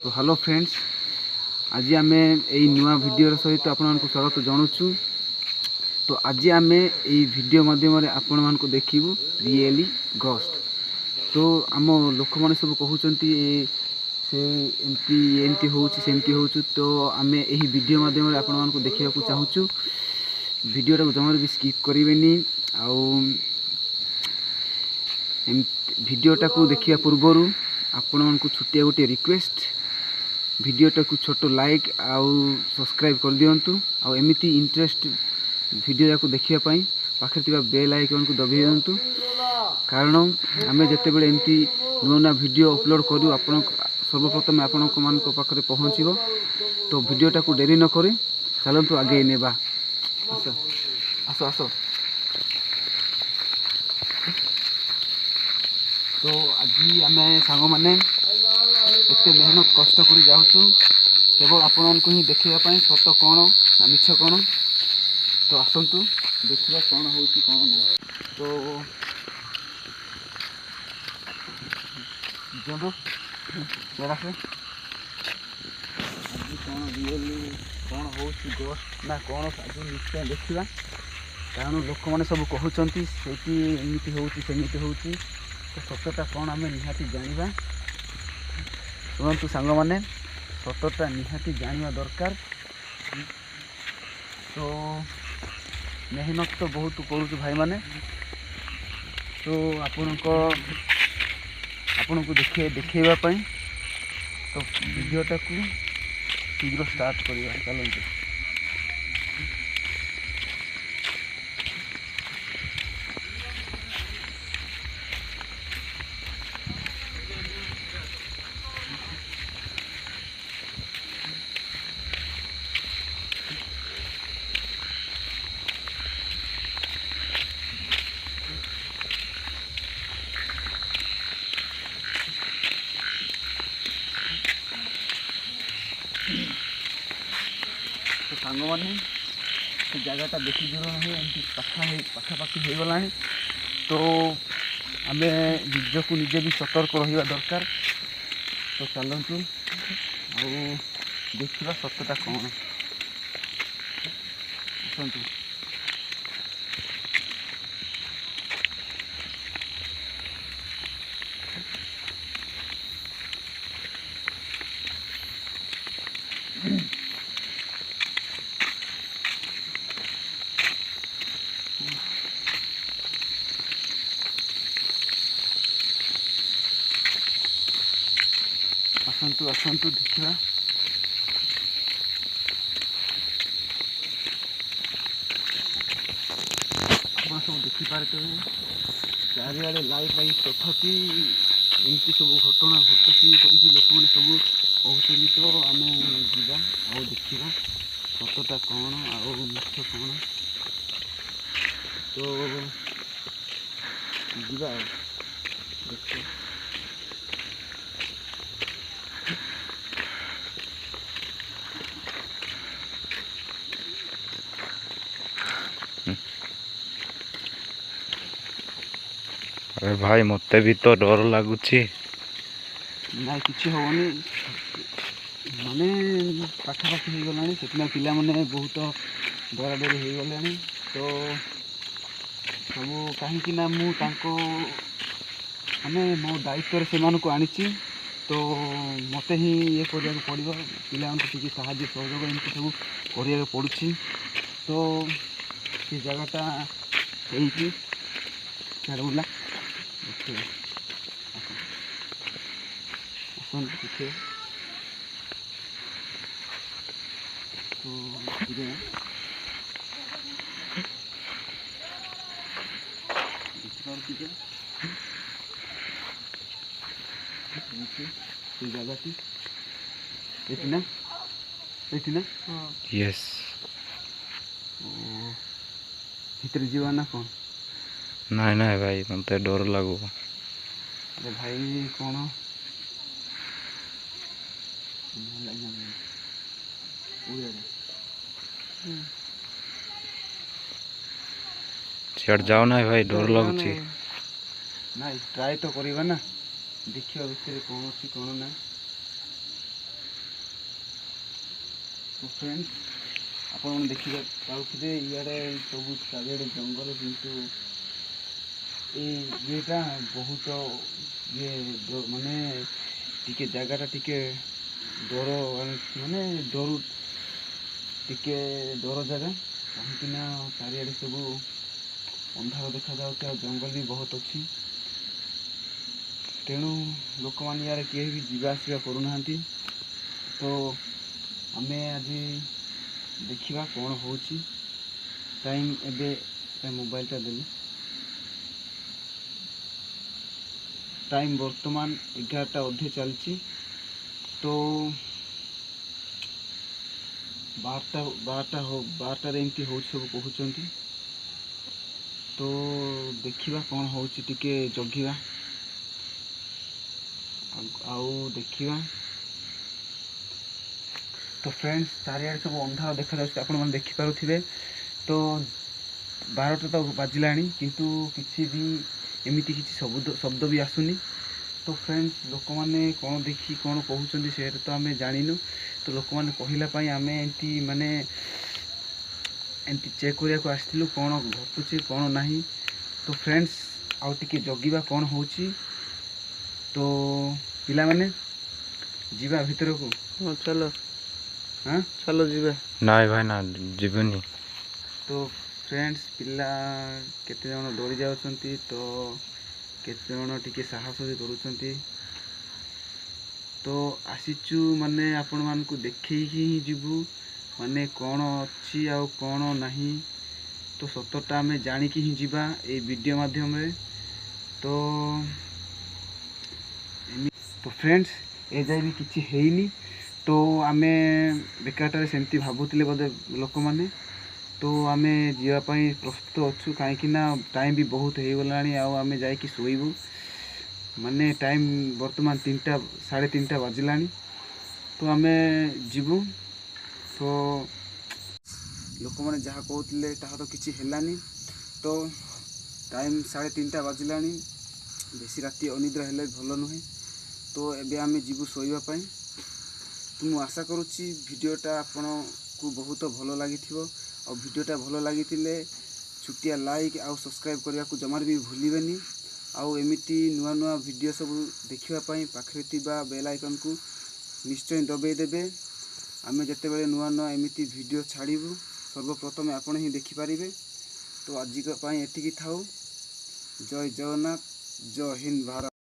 तो hello friends, आज आम यही नुआ भिडियो सहित आपण को स्वागत जनाऊँ। तो आज आम यही भिडियो माध्यम आपण मानक देखू रियली घोस्ट। तो आम लोक मैंने सब कहते से एमती एमती होमती हो, तो आम यही वीडियो माध्यम आपण मानक देखा चाहूँ। वीडियोटा को जमार भी स्किप करेनि। वीडियोटा को देखा पूर्वर आपण मानक छुटिया गोटे रिक्वेस्ट, वीडियोटा को छोट लाइक आउ सब्सक्राइब कर दिंतु। आमती इंटरेस्ट वीडियो जाक देखापी पाखे बेल आइकन को दबाई दिंतु, कारण आम जिते बड़े एमती नुआ नुआ वीडियो अपलोड करूँ आपण सर्वप्रथम आपण पाखे पहुँचब। तो वीडियोटा को डेरी न करे चलतु आगे नेबा। आस आस आस। तो आज आम सांग मैंने एत मेहनत कष्ट कर जाऊँ केवल आपण को ही देखापी सत कौन ना मिछ कौन। तो आसतु देखा कौन हो कौन ना। तो जब जरा से आज कौन रियली कौन हो गोस्ट ना कौन आज निश्चय देखा, कारण लोक मैंने सब कहते एमती होमती हो। तो सतटा कौन आम निहाती जाना। शुणु सांग मैंने सतटा निहाती जाना दरकार। तो मेहनत तो बहुत करूँ भाई माने। तो आपण को देखापी तो वीडियोटा को शीघ्र स्टार्ट करवा चलते। तो सांग मैंने से जगहटा बेसी दूर नहीं एमती पाखापाखि हो गला। तो आम निज को निजे भी सतर्क रहा दरकार। तो चलतु देखा सत्यटा कौन। आसतु आसतु आसतु देखा। आप सब देखिपारे चारिआडे लाइट लाइट तथापि एमती सब घटना घटुची कहीं लोक मैंने सब कहते। तो आम जा देखा सतटा कौन आउ मिछ कौन। तो जा देख अरे भाई मते भी तो डर लगुच ना कि हेनी माने पाखापाखि हो गला से पिला माने बहुत डरा डरी हो गले। तो सब कहीं माने मो दायित्व से आनी। तो मत ही ये करा पड़ो पिला टी साहाଯ୍य सहयोग एमती सब करा पड़ी। तो ये जगहटा बुला देखिए देखिए। तो जगह ना यस भीतर जीवा ना कौन। ना ना भाई मते डर लगो। अरे भाई कौन सियाड़ जाओ ना भाई डर लगुच। ना ट्राए तो करवा ना देखिए भितर कौन अच्छी कौन ना। तो फ्रेंड्स आपन देखिबा पाउथिबे इयाडे सब चारिआडे जंगल किंतु येटा बहुत ये माने टिके जगह टिके डर माने डर टिके डर जगह कहीं चारिआडे सब अंधार देखा जाउछ जंगल भी बहुत अच्छी तेणु लोक मैंने यार किए भी जीवा आसवा करूना तो आमे आज देखिबा कौन होची टाइम एबे मोबाइल टा देली टाइम वर्तमान 11टा अधे चलची तो 12टा एमती हो सब कहते तो देखिबा कौन होची टिके जगिबा आउ देखिबा तो फ्रेंड्स चारिआडे सब अंधार देखा जाउछ आपण मन देखि पारुथिबे तो 12टा तो बाजिलाणी किंतु किसी भी एमिति किसी शब्द भी आसुनी तो फ्रेंड्स लोक मैंने कौन देखी कौन कहते से तो आम जानिनु तो लोक मैंने कहला आम एमती माने एमती चेक करिया आसलु कौन घटुचे कौन नहीं तो फ्रेंड्स आउ टिके जगिबा कौन होची तो पिला माने जीवा भीतर को चलो हाँ चलो जीवा नाई भाई ना जीवनी तो फ्रेंड्स पिला केते जन डरी जाउछंती तो केते जन टिके साहस भी करूछंती तो आसीचु माने आपण मान को देखै ही जीवु माने कौन अच्छी आ कौन नहीं तो सतटा में जानी कि ही जीवा ए वीडियो माध्यम रे तो फ्रेंड्स ए जाय भी किछि हेइनी तो आमे बेकारटारे सेमती भाबुतिले बोधे लोक माने तो आमे जीवापाई प्रस्तुत अच्छु कहीं टाइम भी बहुत हो गलानी आमे जाइकी शोइबु माने टाइम वर्तमान 3टा 3:30 बाजिलानी तो आमे जीवु तो लोक माने जहाँ कहते ताहा तो किछि हेलानी तो टाइम 3:30 बाजिलानी बेसी राति अनिद्रा हेले भल नुहे तो एबे आमे जीवु शोइबा पाई तो मु आशा करुच्ची वीडियोटा आपण को बहुत भल लगी और वीडियोटा भल लगी छुटिया लाइक आउ सब्सक्राइब करने को जमार भी भूलिबेनी आउ एमिती नुआ नुआ वीडियो सब देखिवाई पाखे थिबा बेल आइकन को निश्चय दबाई देबे आमे जते बेले नुआ नुआ एमिती वीडियो छाड़िबु सर्वप्रथम आपण ही देखिपारे तो आज एतिकी थाउ जय जगन्नाथ जय हिंद भारत।